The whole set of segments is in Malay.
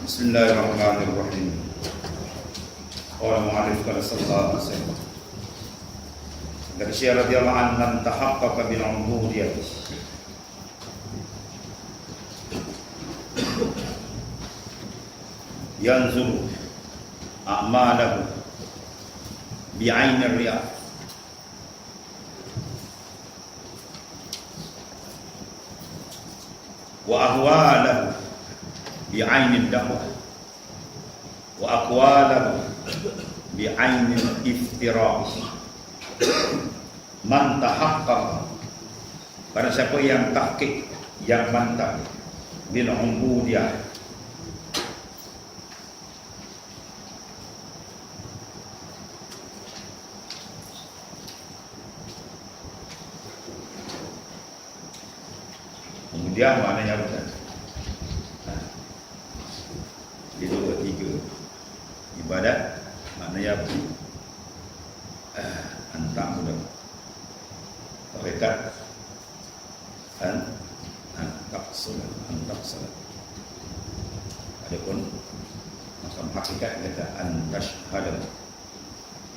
Bismillahirrahmanirrahim. Qala mu'allif qala sallallahu alaihi wasallam. Dari Syekh radhiyallahu anhu man tahaqqaqa bil 'ubudiyyah. Yanzuru a'malahu bi'ainir riya. Wa ahwalahu bi'ainid da'wah wa aqwalahu bi'ainil iftira. Man tahaqqaqa, barang siapa yang tahqiq, yang mantap, bil ubudiyyah, ubudiyyah maknanya bukan di dua tiga ibadat maknanya antak mudah hakikat antak salat. Adapun makam hakikat kata antashhadu,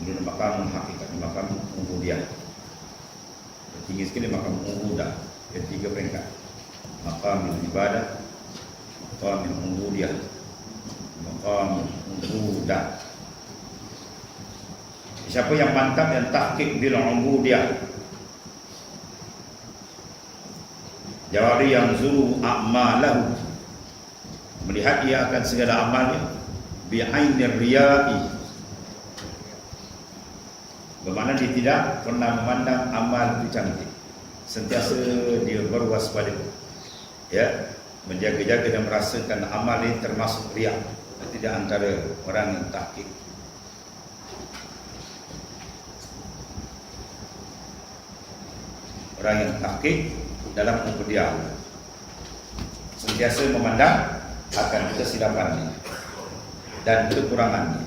ini makam hakikat, makam ubudiyyah. Tinggi sekali makam ubudah, ada tiga peringkat: maqam ibadah, maqam ubudiyyah, maqam ubudah. Siapa yang mantap dan tahqiq bil ubudiyyah, jawari yang zuru a'malahu, melihat ia akan segala amalnya, bi'ainir riya'i, bermakna dia tidak pernah memandang amal itu cantik, sentiasa dia berwaspada, ya, menjaga-jaga dan merasakan amal ini termasuk riya, tidak antara orang yang tahqiq. Orang yang tahqiq dalam ubudiyyah sentiasa memandang akan kesilapannya dan kekurangannya.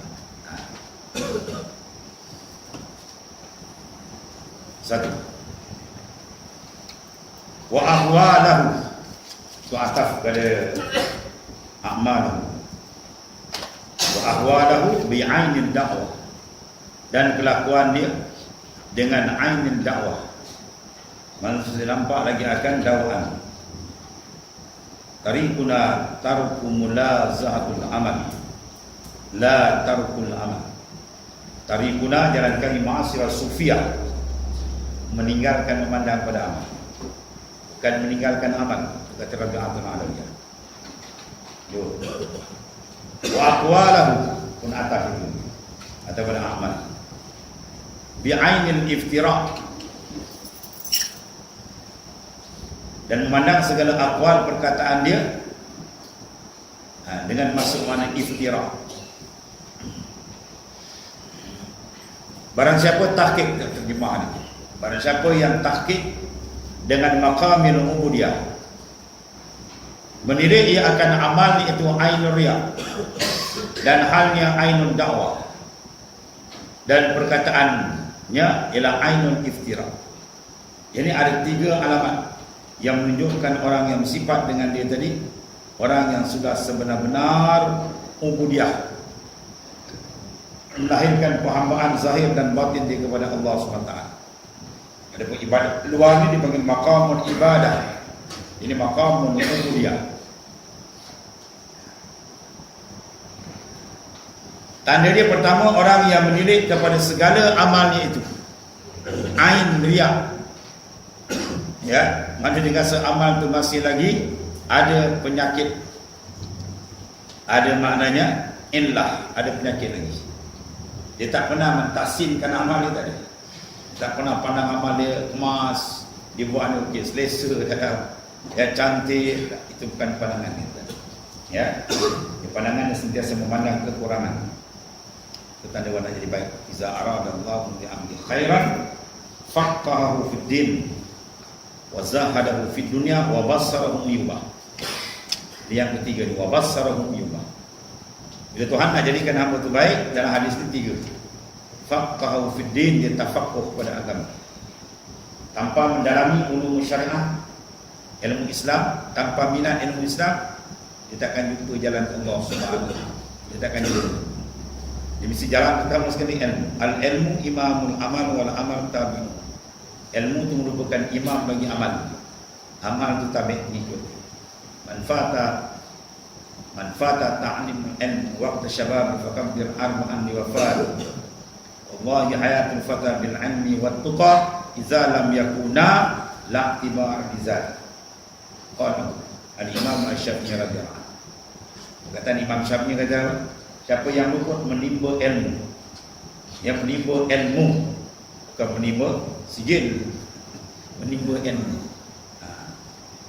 Satu, wa ahwalahu, itu ataf pada a'malahu. Wa ahwalahu bi'ainil da'wah, dan kelakuan dia dengan ainil da'wah, manusia nampak lagi akan dakwaan. Tariquna tarku mulazahatul amal, la tarkul amal. Tariquna, jalan kami ma'asyiral sufiyah, meninggalkan memandang pada amal, bukan meninggalkan amal, kata Rabi'atul Alawiyah. Wa aqwalahu pun ataf itu atau pada amal, bi'ainil iftira, dan memandang segala aqwal perkataan dia dengan masuk makna iftira. Barang siapa tahqiq, terjemahan itu, barang siapa yang tahqiq dengan maqamil ubudiyyah, menilai ia akan amal itu ainur riya, dan halnya ainun dakwah, dan perkataannya ialah ainun iftira. Ini ada tiga alamat yang menunjukkan orang yang sifat dengan dia tadi, orang yang sudah sebenar-benar ubudiyyah, melahirkan perhambaan zahir dan batin dia kepada Allah SWT. Adapun ibadat luar ni dipanggil maqamun ibadah, ini maqamun ubudiyyah. Tanda dia pertama, orang yang menilik kepada segala amalnya itu ain riya, ya, mana dengan seamal itu masih lagi ada penyakit, ada maknanya illah, ada penyakit lagi. Dia tak pernah mentaksinkan amal dia tadi, tak pernah pandang amal dia emas, dia buat ni okey, selesa dalam, ya, cantik, itu bukan pandangan dia, ya. Pandangan dia sentiasa memandang kekurangan. Itu tanda warna jadi baik. Iza aradallahu bi amri khairan faqahahu fid din wa zahadahu fid dunya wa bassarahu yubah. Yang ketiga ni, wa bassarahu yubah. Bila Tuhan nak jadikan hamba tu baik, dalam hadis ini tiga. Faqahahu fid din, dia tafaqquh pada agama. Tanpa mendalami ulum syariah, ilmu Islam, tanpa minat ilmu Islam, dia takkan jumpa jalan Allah Subhanahu. Dia takkan jumpa. Dia mesti jalan pertama sekali ilmu. Al-ilmu imamul amal wal amal tabi'un. Ilmu itu merupakan imam bagi amal. Amal itu tabi' mengikut. Manfaat ta'lim ilmu waqt syabab fakabbir arba'an li wafat. Wallahi hayatul fata bil ilmi wat tuqa idza lam yakuna la tibar bizat. Qala al-Imam Asy-Syafi'i radhiyallahu anhu. Kata Imam Syafi'i kata, siapa yang luput menimba ilmu, yang menimba ilmu, bukan menimba sijil, menimba ilmu.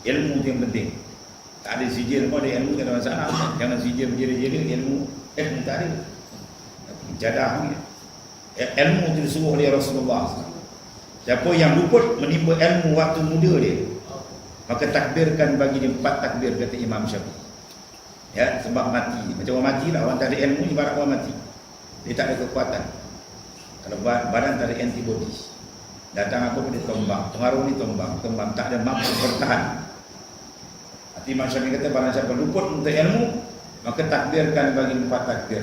Ilmu itu yang penting. Tak ada sijil pun ada ilmu, tak ada masalah. Jangan sijil berjera-jera, ilmu tak ada. Jadah ni. Ilmu itu disuruh oleh Rasulullah. Siapa yang luput menimba ilmu waktu muda dia, maka takbirkan bagi dia 4 takbir, kata Imam Syafi'i. Ya, sebab mati. Macam orang mati lah. Orang tak ada ilmu ibarat orang mati. Dia tak ada kekuatan. Kalau badan tak ada antibody, datang apa pun dia tombang. Pengaruh ni tombang. Tak ada mampu bertahan. Hati Imam Syafi'i kata, barang siapa luput untuk ilmu, maka takbirkan bagi 4 takbir.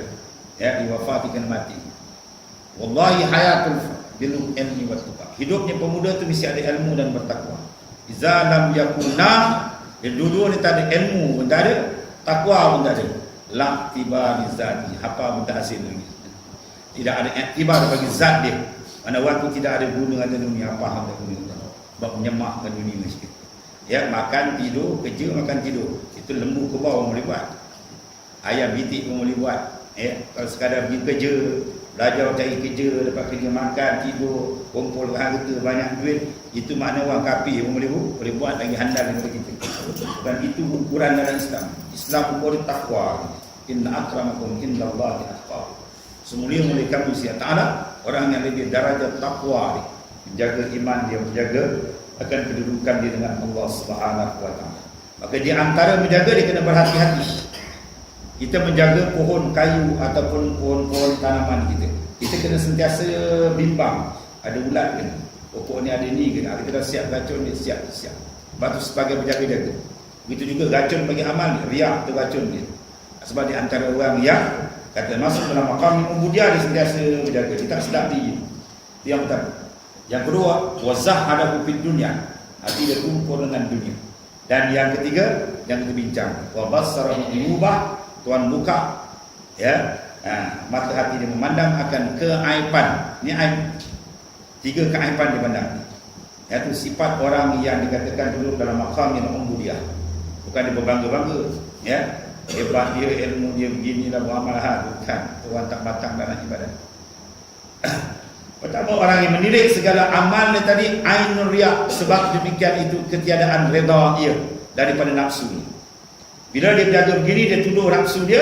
Ya, diwafatikan mati. Wallahi hayatul bil ilmi wat tuqa. Hidupnya pemuda tu mesti ada ilmu dan bertakwa. Iza lam yakuna, dua-dua ni tak ada ilmu pun tak ada, takwa pun tak ada. La tiba zati, apa pun tak hasil lagi. Tidak ada iktibar bagi zat dia. Mana waktu tidak ada guna ada dunia, apa hang tak guna. Sebab menyemakkan dunia sikit. Ya, makan tidur, kerja makan tidur. Itu lembu kebau boleh buat. Ayam bitik pun boleh buat. Ya, kalau sekadar pergi kerja, belajar cari kerja, dapat kerja makan, tidur, kumpul harta, banyak duit, itu makna orang kafir pun boleh buat lagi handal daripada kita. Bukan itu ukuran dalam Islam. Islam ukur takwa. Inna akramakum indallahi atqakum. Semulia-mulia kamu sia ta'ala, orang yang lebih darajat takwa, menjaga iman dia, menjaga akan kedudukan dia dengan Allah Subhanahu wa taala. Maka di antara menjaga dia kena berhati-hati. Kita menjaga pohon kayu ataupun pohon-pohon tanaman kita. Kita kena sentiasa bimbang. Ada ulat ke? Pokok ni ada ni ke? Kita dah siap racun dia, siap. Sebab tu sebagai penjaga-jaga. Begitu juga racun bagi amal, riak tu racun dia. Sebab di antara orang yang kata masuk dalam maqam ubudiyah, dia sentiasa berjaga. Dia tak sedap diri. Itu yang pertama. Yang kedua, wazah ada fid dunya. Hati dia kumpul dengan dunia. Dan yang ketiga, yang kita bincang, wa basarahu biubah, Tuhan buka ya, mata hati dia memandang akan keaiban. Ini aib. 3 keaiban dipandang. Iaitu sifat orang yang dikatakan duduk dalam maqam yang ubudiyah. Bukan dia berbangga-bangga, ya. Hebat dia, ilmu dia beginilah muamalah, bukan. Tuhan tak batang dalam ibadat. Pertama, orang yang menilik segala amal ni tadi ainur riya, sebab demikian itu ketiadaan redha ia daripada nafsu ni. Bila dia berjaga begini, dia tuduh nafsu dia,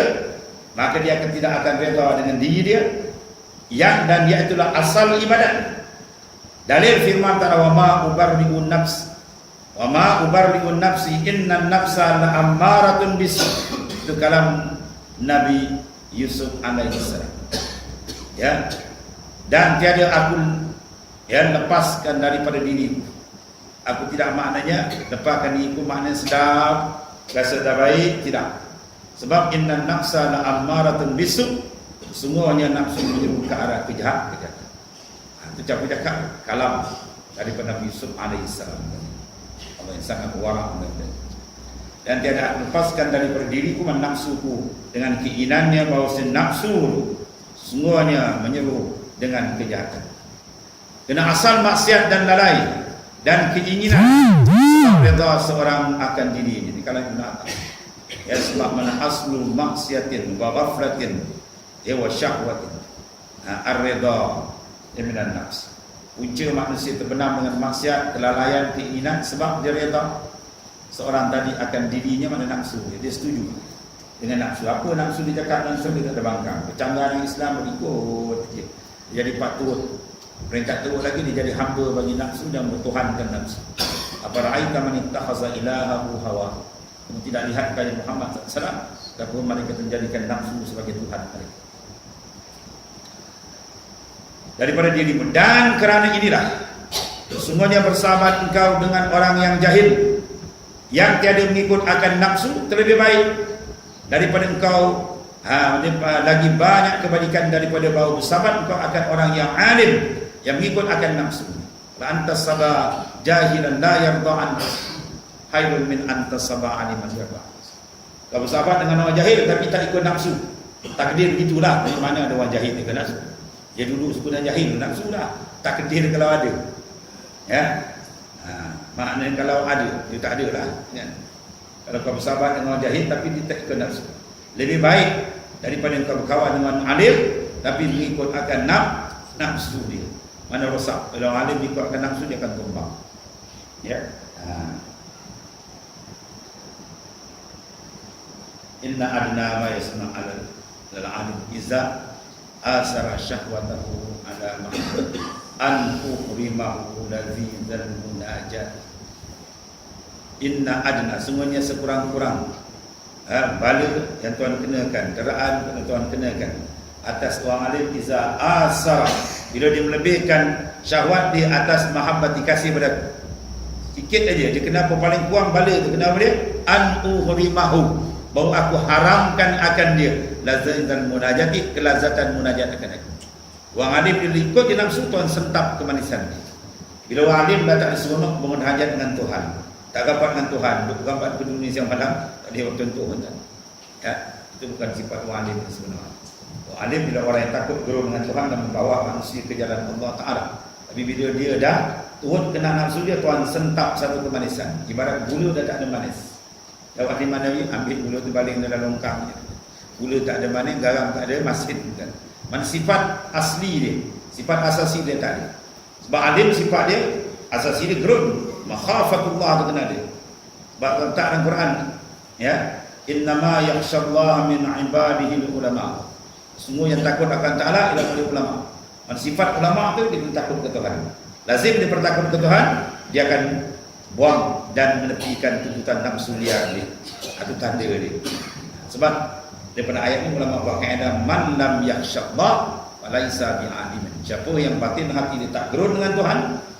maka dia akan tidak akan redha dengan diri dia, dan dia itulah asal ibadat. Dalil firman ta'ala, wa ma ubarri'un nafs, wa ma ubarri'un nafsi innan nafsa la'ammaratun bis. Itu kalam Nabi Yusuf alaihi salam. Ya. Dan tiada aku lepaskan daripada diriku. Aku tidak maknanya lepaskan diriku maknanya sedap, rasa dah baik, tidak. Sebab innan nafsa la'ammaratun bisu, semuanya nafsu menyeru ke arah kejahatan. Itu cakap kalam daripada Nabi Yusuf alaihi salam. Allah yang sangat warak. Dan tiada aku lepaskan daripada diriku nafsuku, dengan keinginannya bahawa nafsu semuanya menyeru dengan kejahatan. Kena asal maksiat dan lalai dan keinginan sebab redha seorang akan diri ini. Kalau guna ya, sebab mana aslu maksiatin wa ghaflatin wa syahwatin ar-redha minan nafs. Punca manusia terbenam dengan maksiat, kelalaian, keinginan sebab dia redha seorang tadi akan dirinya, mana nafsu dia setuju dengan nafsu. Apa nafsu dia cakap, nafsu dia tak ada bangkang. Kecanggahan Islam berikut dia jadi patut, peringkat teruk lagi dia jadi hamba bagi nafsu dan bertuhankan nafsu. Apa ra'aita man ittakhadha ilahahu hawa. Kamu tidak lihat kaya Muhammad sallallahu alaihi wasallam mereka menjadikan nafsu sebagai tuhan mereka daripada dirimu. Dan kerana inilah sesungguhnya bersahabat engkau dengan orang yang jahil, yang tiada mengikut akan nafsu, terlebih baik daripada engkau lagi banyak kebaikan daripada bau bersahabat engkau akan orang yang alim yang mengikut akan nafsu. La antas sabah jahilan la yarda an khairun min antas sabah aliman yarda. Kau bersahabat dengan orang jahil tapi tak ikut nafsu. Takdir gitulah. Dari mana ada orang jahil ikut nafsu? Dia dulu sebenarnya jahil nafsu dah. Takdir kalau ada. Ya. Maknanya kalau ada, dia tak ada lah. Kan? Kalau kau bersahabat dengan orang jahil tapi dia tak ikut nafsu. Lebih baik daripada kau berkawan dengan alim tapi mengikut akan nafsu dia. Mana rosak. Kalau alim ikut akan nafsu dia akan tumbang. Ya. Inna adna ma yasma' al-alim iza asara syahwatahu ala ma'bud an uhrimahu ladzizal munajat. Inna adna, semuanya sekurang-kurang bala yang Tuhan kenakan, deraan yang Tuhan kenakan atas orang alim iza asara, bila dia melebihkan syahwat di atas mahabbati, kasih pada sikit aja dia kena apa paling kurang bala tu kena apa dia? An uhrimahu, bahawa aku haramkan akan dia lazatan munajati, kelazatan munajat akan aku. Orang alim bila ikut dia nafsu, Tuhan sentap kemanisan dia. Bila orang alim dah tak seronok bangun hajat dengan Tuhan, tak rapat dengan Tuhan, bergambar ke dunia siang malam, tak ada waktu untuk pun. Ya, itu bukan sifat orang alim sebenarnya. Orang alim bila orang yang takut gerun dengan Tuhan dan membawa manusia ke jalan Allah Ta'ala. Tapi bila dia dah turun kena nafsu dia, Tuhan sentap satu kemanisan. Ibarat gula dah tak ada manis. Kalau ahli manawi ambil gula tu baling dalam longkang je. Gula tak ada manis, garam tak ada, masin bukan. Mana sifat asli dia, sifat asasi dia tak ada. Sebab alim sifat dia asasi dia gerun, makhafatullah tu kena dia. Sebab tak dalam Quran, ya, innama yakhsyallaha min ibadihi ulama. Semua yang takut akan Ta'ala ialah ulama. Mana sifat ulama tu dia takut ke Tuhan. Lazim dia bertakut ke Tuhan, dia akan buang dan menepikan tuntutan nafsu liar dia. Itu tanda dia. Sebab daripada ayat ini ulama buat kaedah man lam yakhsyallah falaisa bi'alimin. Siapa yang batin hati dia tak gerun dengan Tuhan,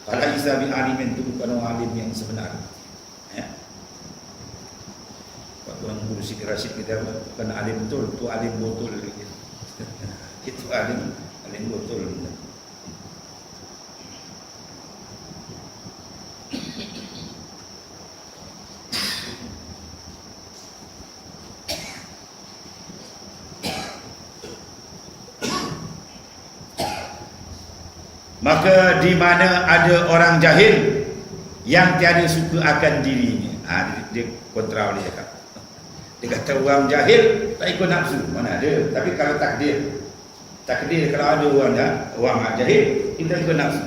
falaisa bi'alimin, itu bukan orang alim yang sebenar. Ya. Waktu Tuan Guru Siti Rashid kita bukan alim betul, itu alim betul. Itu alim betul. Maka di mana ada orang jahil yang tiada suka akan dirinya, dia kontra dia cakap. Dia kata orang jahil tak ikut nafsu, mana ada. Tapi kalau takdir kalau ada orang jahil, kita ikut nafsu.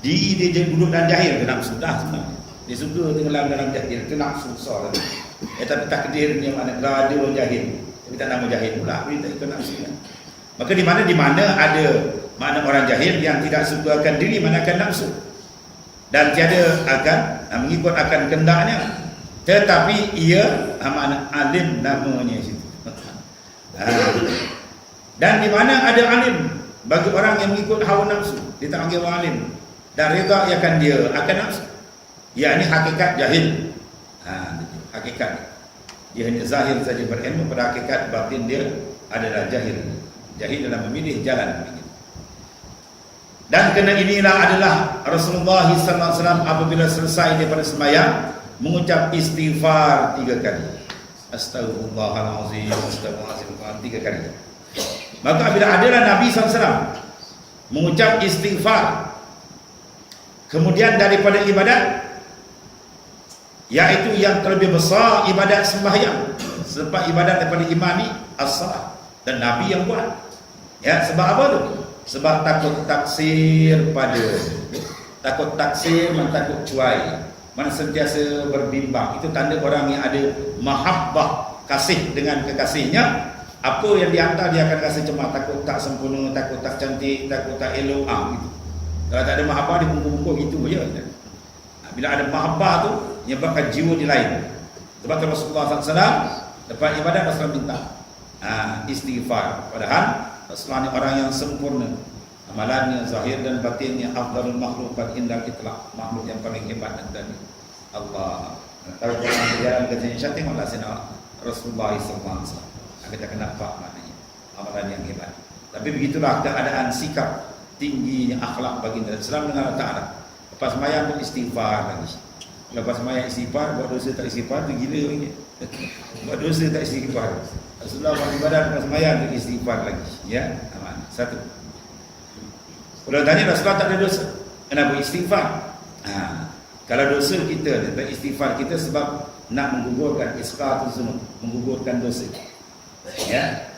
Diri dia je duduk dalam jahil, ke nafsu dah sebenarnya. Dia suka tenggelam dalam jahil, itu nafsu besar. Tapi takdirnya mana kalau ada orang jahil, tapi tak nama jahil pula, dia tak ikut nafsu. Maka di mana ada mana orang jahil yang tidak suka akan diri, mana akan nafsu, dan tiada akan mengikut akan kendaknya, tetapi ia mana alim namanya situ. Dan di mana ada alim bagi orang yang mengikut hawa nafsu, dia tak panggil orang alim, dan reda akan dia akan nafsu. Ya, ini hakikat jahil. Hakikat dia hanya zahir saja berilmu, pada hakikat batin dia adalah jahil. Jahil dalam memilih jalan. Dan kerana inilah adalah Rasulullah SAW apabila selesai daripada sembahyang mengucap istighfar 3 kali. Astaghfirullahalazim, astaghfirullahalazim 3 kali. Maka bila adalah Nabi SAW mengucap istighfar, kemudian daripada ibadat, iaitu yang terlebih besar ibadat sembahyang, sebab ibadat daripada imani as-salat, dan Nabi yang buat. Ya, sebab apa tu? Sebab takut taksir takut taksir, takut cuai, mana sentiasa berbimbang. Itu tanda orang yang ada mahabbah, kasih dengan kekasihnya. Apa yang dihantar dia akan rasa cemas, takut tak sempurna, takut tak cantik, takut tak elok, gitu. Kalau tak ada mahabbah, dia bungkuk-bungkuk gitu je. Bila ada mahabbah tu, menyebabkan jiwa dia lain. Sebab Rasulullah SAW lepas ibadat Rasulullah minta istighfar. Padahal Rasulullah ni orang yang sempurna, amalannya zahir dan batinnya afdalul makhlukat indal itlaq, makhluk yang paling hebat dan Allah. Kalau orang berjalan ke sini, tengoklah sini Rasulullah SAW. Kita akan nampak maknanya amalan yang hebat. Tapi begitulah keadaan sikap tingginya akhlak baginda Islam dengan Allah Ta'ala. Lepas sembahyang beristighfar lagi. Lepas sembahyang istighfar, buat dosa tak istighfar, tu gila orang ni. Buat dosa tak istighfar. Rasulullah buat ibadah lepas sembahyang beristighfar lagi. Ya, aman. Satu. Kalau tanya Rasulullah tak ada dosa, kenapa istighfar? Kalau dosa kita, istighfar kita sebab nak menggugurkan isqatul dzunub, menggugurkan dosa. Ya.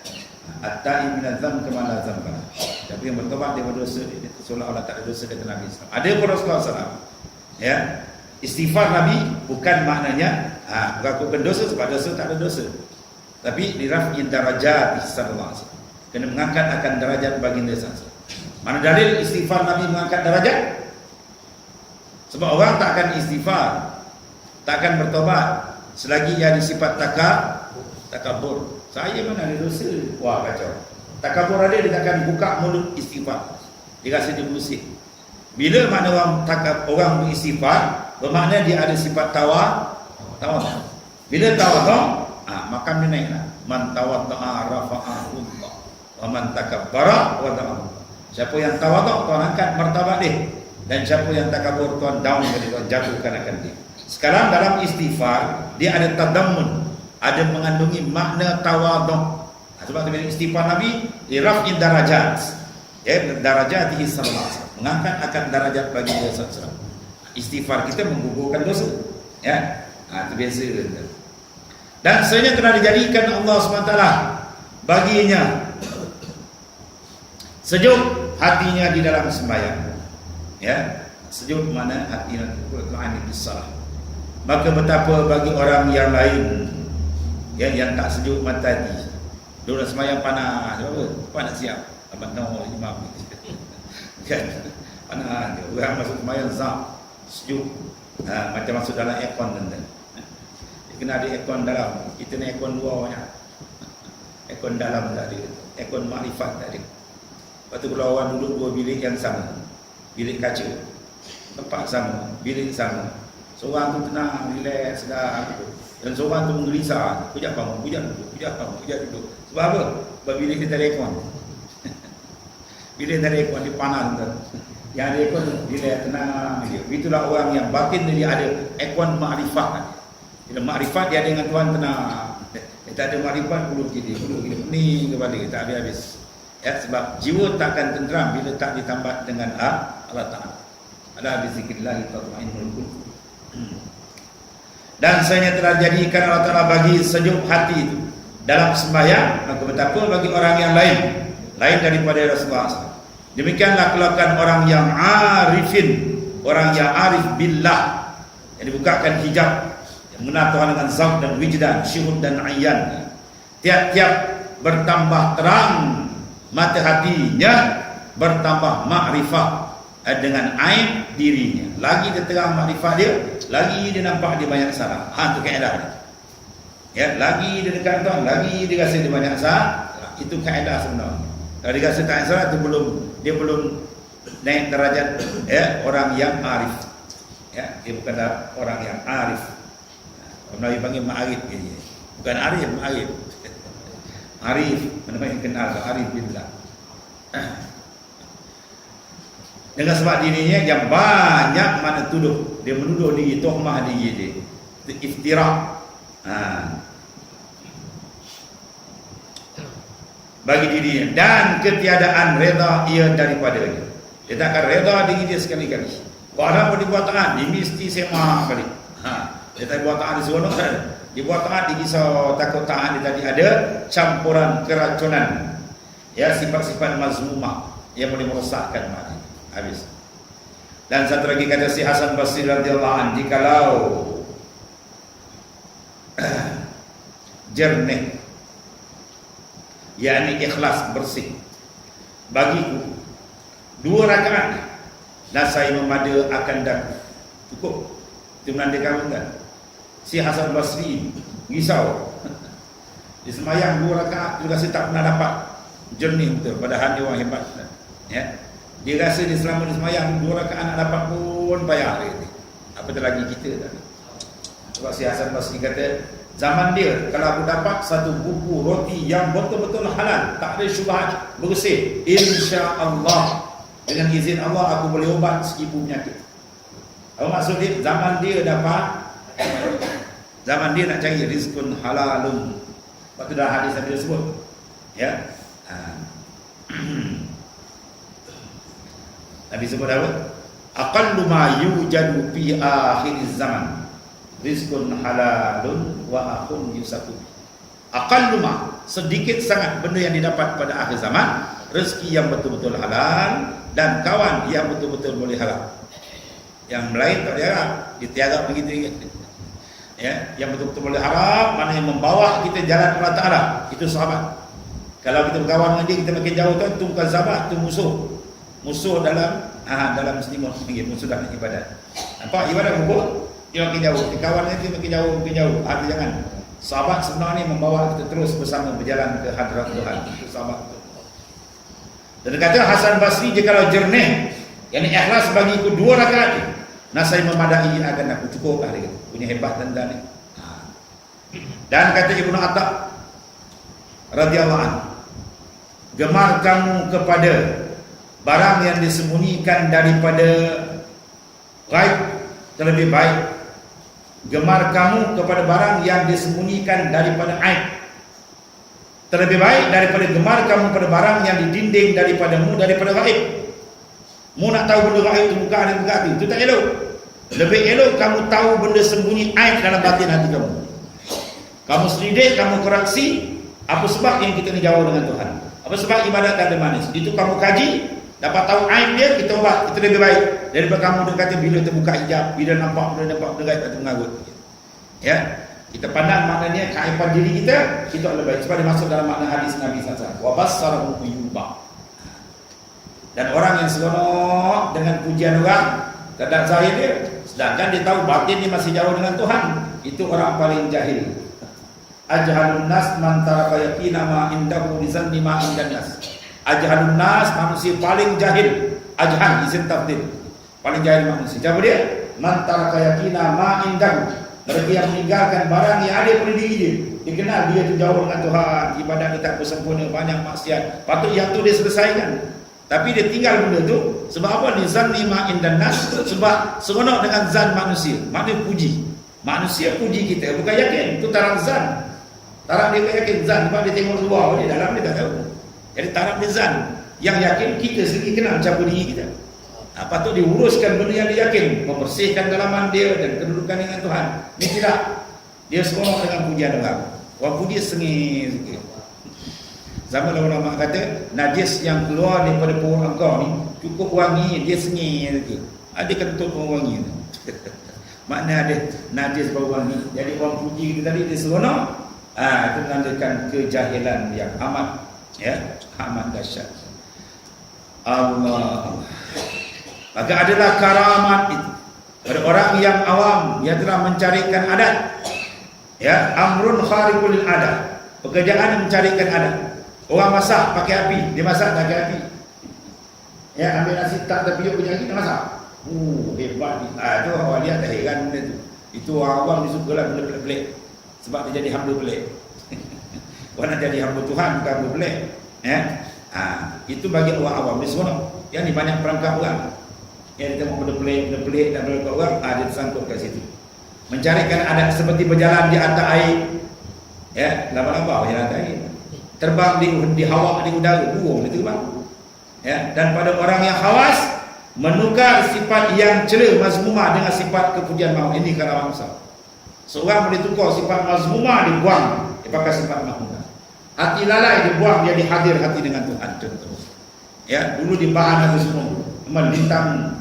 At-ta'i min adz-dzamb kama la dzamba. Tapi yang bertobat daripada dosa dia seolah-olah tak ada dosa kata Nabi SAW. Ada pun Rasulullah SAW. Ya. Istighfar Nabi bukan maknanya mengakukan dosa sebab dosa tak ada dosa. Tapi diraf'in darajat sallallahu alaihi wasallam. Kena mengangkat akan darajat baginda sallallahu. Mana dalil istighfar Nabi mengangkat darajat? Sebab orang tak akan istighfar, tak akan bertobat selagi ia ada sifat takabur. Saya mana ada dosa? Wah, kacau. Takabur ada, dia akan buka mulut istighfar. Dia rasa dia bersih. Bila mana orang beristighfar, bermakna dia ada sifat tawadhu. Bila tawadhu, maka dia naiklah. Man tawadda'a rafa'ahu Allah. Wa man takabbara wada'ahu. Siapa yang tawadhu, Tuhan angkat martabat dia. Dan siapa yang takabur, Tuhan down dia, Tuhan jatuhkan akan dia. Sekarang dalam istighfar, dia ada tadammun, ada mengandungi makna tawadhu. Sebab tu bila istighfar Nabi, diraf'in darajat. Ya, darajatihi sallallahu alaihi wasallam. Mengangkat akan darajat bagi dia sallallahu alaihi wasallam. Istighfar kita menggugurkan dosa. Ya. Itu biasa. Dan sebenarnya telah dijadikan Allah SWT baginya sejuk hatinya di dalam sembahyang. Ya. Sejuk mana hatinya berkaitan bisalah. Maka betapa bagi orang yang lain yang tak sejuk mata hati. Dia sembahyang panas, apa nak siap? Abang tahu imam kan. Panas dia. Orang masuk sembahyang sejuk. Macam masuk dalam aircon tuan-tuan. Dia kena ada aircon dalam. Kita ni aircon luar banyak. Aircon dalam tak ada. Aircon makrifat tak ada. Lepas tu kalau orang duduk dua bilik yang sama, bilik kaca, tempat sama, bilik sama, seorang tu tenang, relax, sedar, dan seorang tu menggelisah, kejap bangun, kejap duduk, kejap bangun, kejap duduk. Sebab apa? Sebab bilik dia tak ada aircon. Bilik tak ada aircon, dia panas tuan. Yang ada aircon, dia tenang dia. Itulah orang yang batin dia ada aircon makrifat. Bila makrifat dia ada dengan Tuhan tenang. Dia tak ada makrifat, perlu kita pening kepala kita, tak habis-habis. Ya, sebab jiwa takkan tenteram bila tak ditambah dengan Allah Ta'ala. Ala bizikrillah tatma'innul qulub. Dan saya telah jadikan Allah Ta'ala bagi sejuk hati itu dalam sembahyang, maka betapa bagi orang yang lain daripada Rasulullah SAW. Demikianlah kelakuan orang yang arifin, orang yang arif billah, yang dibukakan hijab, yang mengenal Tuhan dengan zauq dan wijdan, syuhud dan ayyan. Tiap-tiap bertambah terang mata hatinya, bertambah makrifah dengan aib dirinya. Lagi dia terang makrifah dia, lagi dia nampak dia banyak salah. Itu kaedah dia. Ya, lagi dia dekat Tuhan, lagi dia rasa dia banyak salah. Itu kaedah sebenarnya. Kalau dia rasa tak salah, dia belum naik derajat orang yang arif. Ya, dia bukan orang yang arif. Nabi panggil ma'arif dia. Bukan arif, ma'arif. Arif, mana yang kenal arif billah. Dengan sebab dirinya yang banyak mana tuduh, dia menuduh diri, tuhmah diri dia, iftira. Bagi dirinya dan ketiadaan reda ia daripadanya. Dia takkan reda diri dia sekali-kali. Kalau apa dibuat taat, dia mesti semak kali. Dia tak buat taat di seronok kan. Dia buat taat, dia risau takut taat dia tadi ada campuran keracunan. Ya, sifat-sifat mazmumah yang boleh merosakkan mati. Habis. Dan satu lagi kata si Hasan Basri radhiyallahu anhu, jikalau jernih, yakni ikhlas bersih bagiku 2 rakaat, dan saya memada akan daku. Cukup. Itu menandakan kan? Si Hasan Basri risau. Dia semayang 2 rakaat, dia rasa tak pernah dapat jernih betul. Padahal dia orang hebat. Ya. Dia rasa dia selama dia semayang 2 rakaat nak dapat pun payah dia. Apatah lagi kita tadi. Sebab si Hasan Basri kata, Zaman dia, kalau aku dapat satu buku roti yang betul-betul halal, tak ada syubhat, bersih, insya-Allah dengan izin Allah aku boleh ubat 1000 penyakit. Apa maksud dia? Zaman dia dapat, zaman dia nak cari rizqun halalun. Waktu dah hadis Nabi sebut, ya. Nabi sebut apa? Aqallu ma yujadu fi akhir zaman rizqun halalun wa akhun yusaku. Aqallu ma, sedikit sangat benda yang didapat pada akhir zaman, rezeki yang betul-betul halal dan kawan yang betul-betul boleh halal. Yang lain tak diharap, ditiarap begitu. Ya, yang betul-betul boleh harap, mana yang membawa kita jalan Allah Ta'ala, itu sahabat. Kalau kita berkawan dengan dia, kita makin jauh tu, itu bukan sahabat, itu musuh. Musuh dalam muslimun, musuh dalam ibadat. Nampak ibadat kubur, dia makin jauh. Kawan dengan dia makin jauh. Ada jangan. Sahabat sebenarnya membawa kita terus bersama berjalan ke hadrat Tuhan. Itu sahabat. Dan kata Hasan Basri, jika kalau jernih, yang ikhlas bagi aku 2 rakaat, nasai memadai akan aku cukup hari itu. Punya hebat tanda ni. Dan kata Ibnu Attab radhiyallahu anhu, gemar kamu kepada barang yang disembunyikan daripada ghaib terlebih baik. Gemar kamu kepada barang yang disembunyikan daripada aib terlebih baik daripada gemar kamu pada barang yang didinding daripadamu daripada ghaib. Mu nak tahu benda ghaib tu buka ada buka hati, itu tak elok. Lebih elok kamu tahu benda sembunyi aib dalam batin hati kamu. Kamu selidik, kamu koreksi, apa sebab yang kita ni jauh dengan Tuhan, apa sebab ibadat tak ada manis. Itu kamu kaji, dapat tahu aib dia, kita ubah. Itu lebih baik daripada kamu dia kata bila terbuka hijab, bila nampak benda ghaib tak mengarut. Ya, kita pandang maknanya keaiban diri kita, itu lebih baik. Sebab dia masuk dalam makna hadis Nabi SAW, wa bassarahu yuba. Dan orang yang seronok dengan pujian orang kadang zahir dia, sedangkan dia tahu batin dia masih jauh dengan Tuhan, itu orang paling jahil. Ajhalun nas man taraka yaqina ma indahu bizanni ma indan nas. Ajhalun nas, manusia paling jahil. Ajhal isim tafdil, paling jahil manusia. Siapa dia? Man taraka yaqina ma indahu, mereka yang meninggalkan barang yang ada pada diri dia. Dia kenal dia tu jauh dengan Tuhan, ibadat dia tak bersempurna, banyak maksiat. Patut yang tu dia selesaikan. Tapi dia tinggal benda tu sebab apa? Ni zan lima indan nas, sebab seronok dengan zan manusia. Maknanya puji. Manusia puji kita, bukan yakin. Itu taraf zan. Taraf dia yakin zan, sebab dia tengok luar dia, dalam dia tak tahu. Jadi taraf dia zan. Yang yakin kita sendiri kenal siapa diri kita. Patut diuruskan benda yang dia yakin, membersihkan dalaman dia dan kedudukan dengan Tuhan. Ini tidak. Dia seronok dengan pujian orang. Orang puji sengih sikit. Zaman ulama kata najis yang keluar daripada perut engkau ni cukup wangi, dia sengih lagi. Ada kentut wangi. Makna ada najis bau wangi. Jadi orang puji kita tadi dia seronok. Itu menandakan kejahilan yang amat, ya, amat dahsyat. Allah. Maka adalah karamat itu pada orang yang awam yang telah mencarikan adat. Ya, amrun khariqul lil adat. Pekerjaan mencarikan adat. Orang masak pakai api, dia masak tak pakai api. Ya, ambil nasi tak terpiuk punya lagi, dia masak. Hebat ni. Itu orang lihat tak heran benda tu. Itu orang awam dia suka lah benda pelik-pelik. Sebab dia jadi hamba pelik. Orang nak jadi hamba Tuhan bukan hamba pelik. Ya. Itu bagi orang awam dia seronok. Yang ni banyak perangkap orang. Yang dia tengok benda pelik dan benda orang, dia tersangkut kat situ. Mencarikan adat seperti berjalan di atas air. Ya, lama-lama berjalan atas air. Terbang di hawa, di udara, burung dia terbang. Ya, dan pada orang yang khawas menukar sifat yang cela mazmumah dengan sifat kepujian mahu. Ini kalau bangsa. Seorang boleh tukar sifat mazmumah, dibuang, dia pakai sifat mahmumah. Hati lalai dibuang, dia dihadir hati dengan Tuhan. Contoh. Ya, dulu di bahan itu semua melintang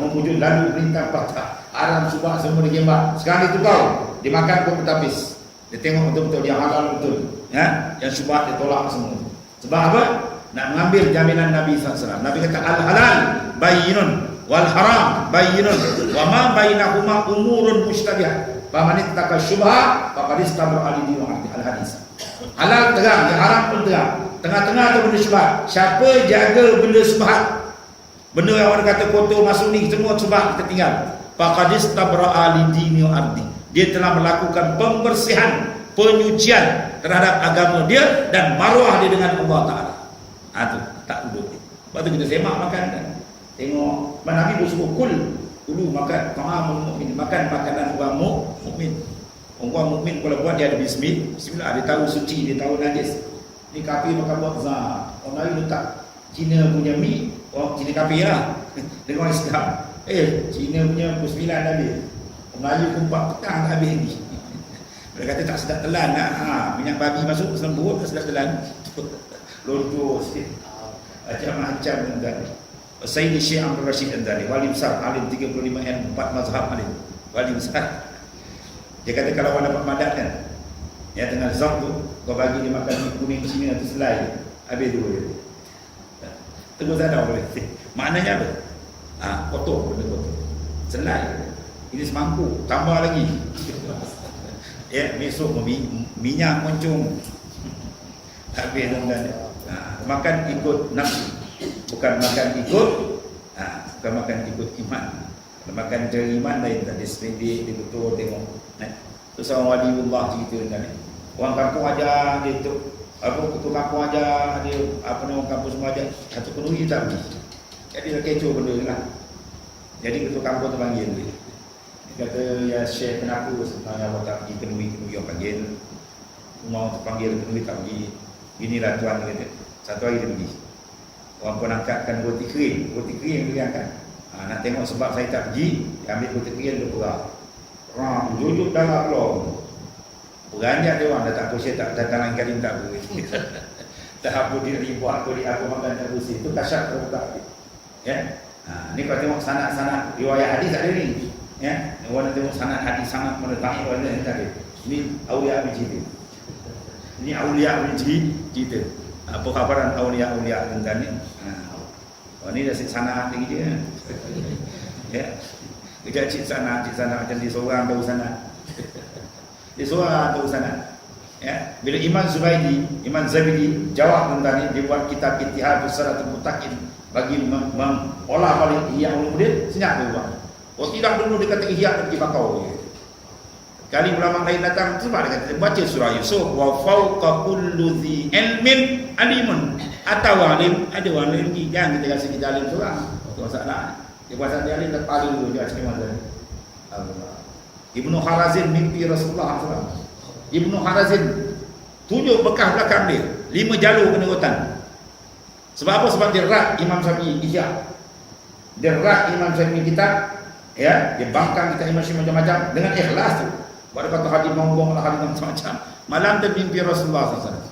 memujuk lalu melintang patah, alam subah semua digembak. Sekarang ditukar, dimakan pun bertapis. Dia tengok betul-betul dia halal betul. Ya, yang syubhat dia tolak semua. Sebab apa? Nak mengambil jaminan Nabi SAW. Nabi kata al-halal bayyinun wal haram bayyinun wa ma bainahuma umurun mushtabihat. Faman ittaqa syubha faqad istabra al-dini wa al-hadis. Halal terang, yang haram pun terang. Tengah-tengah tu benda syubhat. Siapa jaga benda syubhat? Benda yang orang kata kotor masuk ni semua syubhat kita tinggal. Faqad istabra al-dini wa al-hadis. Dia telah melakukan pembersihan penyucian terhadap agama dia dan maruah dia dengan Allah Ta'ala. Tu tak duduk. Lepas tu kita semak makan kan. Tengok Nabi bersuruh kul dulu makan ta'amul mukmin, makan makanan orang mukmin. Orang mukmin kalau buat dia ada bismillah, dia tahu suci, dia tahu najis. Ni kafir makan buat zah. Orang Melayu letak Cina punya mi, orang Cina kafir lah. Dengan orang Islam. Cina punya bismillah dah habis. Orang Melayu kumpak petang dah habis ni. Dia kata tak sedap telan lah. Minyak babi masuk selembut tak sedap telan. Lontor sikit. Macam-macam dan Sayyid Syekh Abdul Rashid Andali, wali besar, alim 35N, 4 mazhab alim, wali besar. Dia kata kalau orang dapat madat kan, ya tengah zam tu, kau bagi dia makan mie kuning sini atau selai, habis dulu dia. Tengok sana boleh. Maknanya apa? Kotor, benda kotor. Selai. Ini semangkuk, tambah lagi. Ya, besok minyak moncong. Habis dan makan ikut nafsu. Bukan makan ikut bukan makan ikut iman. Makan dari iman lain tak disedik, dia betul tengok. Tu seorang waliullah cerita kan. Orang kampung aja dia tu ketua kampung aja dia orang kampung semua aja satu penuhi tak pergi. Jadi dah kecoh benda lah. Jadi ketua kampung tu panggil dia. Dia kata, ya Syekh, kenapa sebenarnya awak tak pergi penuhi yang panggil. Mau terpanggil penuhi tak pergi. Inilah tuan dia kata. Satu hari dia pergi. Orang pun angkatkan roti kering yang dia angkat. Nak tengok sebab saya tak pergi, dia ambil roti kering dia perah. Jujur darah keluar. Beranjak dia orang, dah tak pusing, tak datang lain kali tak boleh. Tak apa dia ribuat, aku makan tak pusing. Itu kasyaf terbuka. Ya. Ni kau tengok sanad-sanad riwayat hadis ada ni. Ya. Orang nak tengok sanad hadis sangat menetangi orang yang tak ada. Ini awliya cerita. Ini awliya cerita. Apa khabaran awliya tentang ni? Ni dah sanad lagi je. Ya. Kerja cik sana macam dia seorang tahu sana. Dia seorang tahu sana. Ya, bila Imam Zabidi jawab tentang ni, dia buat kitab Ittihadus Siratal Mustaqim bagi mengolah balik Ihya Ulumuddin, senyap dia buat. Tidak dulu dia kata Ihya pergi bakau. Kali ulama lain datang, sebab dia kata baca surah Yusuf, wa fawqa kulli dzi ilmin alimun. Atau alim, ada orang lain lagi. Jangan kita rasa kita alim seorang. Itu masalah. Dia pasal dia alim, tak paling dulu dia cakap macam Allah. Ibnu Harazim mimpi Rasulullah SAW. Ibnu Harazim tunjuk bekas belakang dia 5 jalur kena rotan. Sebab apa? Sebab dia rak Imam Syafi'i Ihya. Dia rak Imam Syafi'i kitab, ya, dia bangkang kita Imam Syafi'i macam-macam dengan ikhlas tu. Pada kata hadis ngomong lah hadis macam-macam. Malam tu mimpi Rasulullah SAW.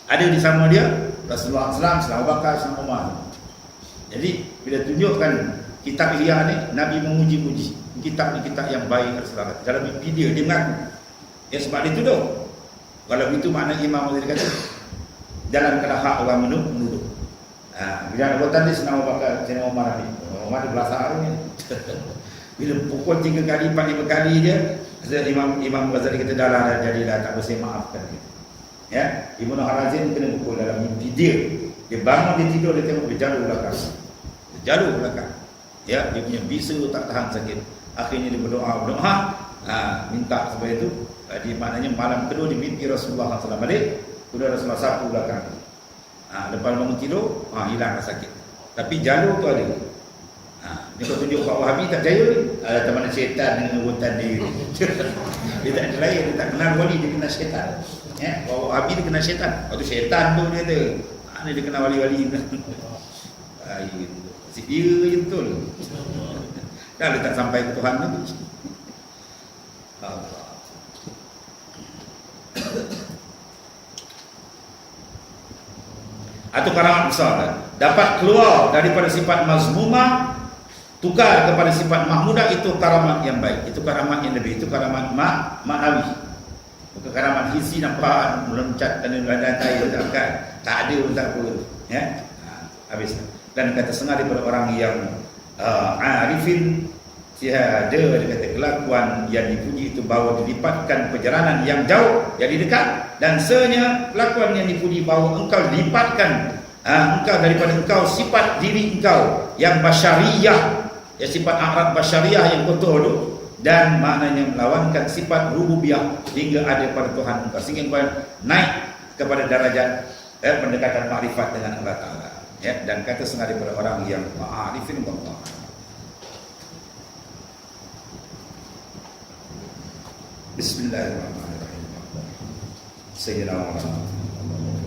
Ada di sama dia Rasulullah SAW, Abu Bakar, Umar. Jadi bila tunjukkan kitab Ihya ni, Nabi memuji-puji kitab ni kitab yang baik Rasulullah. Dalam mimpi dia mengaku. Ya, sebab dia tuduh. Kalau begitu makna Imam Muzir kata jalan kena hak orang menuduh. Bila nak buatan dia senang Abu Bakar, senang Umar Nabi. Umar dia belasah ni. Bila pukul 3 kali, 4-5 kali dia, Imam Ghazali kata dah jadilah, tak boleh maafkan dia. Ya, Ibnu Harazim kena pukul dalam mimpi dia. Dia bangun, dia tidur, dia tengok dia jalur belakang. Dia jalur belakang. Ya, dia punya bisu tak tahan sakit. Akhirnya dia berdoa, minta supaya itu. Jadi maknanya malam kedua dia mimpi Rasulullah SAW balik. Kemudian Rasulullah sapu belakang. Lepas bangun tidur, hilang sakit. Tapi jalur tu ada. Ni kau tunjuk Pak Wahabi tak percaya ni. Ada mana syaitan dengan hutan dia. Dia tak ada lain, dia tak kenal wali, dia kena syaitan. Ya, Pak Wahabi dia kena syaitan. Waktu syaitan tu dia kata, ni dia kena wali-wali. Si dia je betul. Dah dia tak sampai ke Tuhan tu. Allah. Atau karamat besar dapat keluar daripada sifat mazmumah tukar kepada sifat mahmudah, itu karamat yang baik, itu karamat yang lebih, itu karamat ma'nawi. Bukan karamat hissi nampak meloncat dan lantai tak ada pun tak apa ya. Habis. Dan kata setengah daripada orang yang arifin tiada, dia kata kelakuan yang dipuji itu bahawa dilipatkan perjalanan yang jauh jadi dekat, dan senya kelakuan yang dipuji bahawa engkau lipatkan engkau daripada engkau sifat diri engkau yang basyariyah, ya, sifat akhlak basyariyah yang kotor tu, dan maknanya melawankan sifat rububiyah hingga ada pada Tuhan engkau, sehingga engkau naik kepada darajat pendekatan makrifat dengan Allah Ta'ala, ya. Dan kata setengah daripada orang yang ma'arifin Allah. Bismillahirrahmanirrahim. Sayyidina Muhammad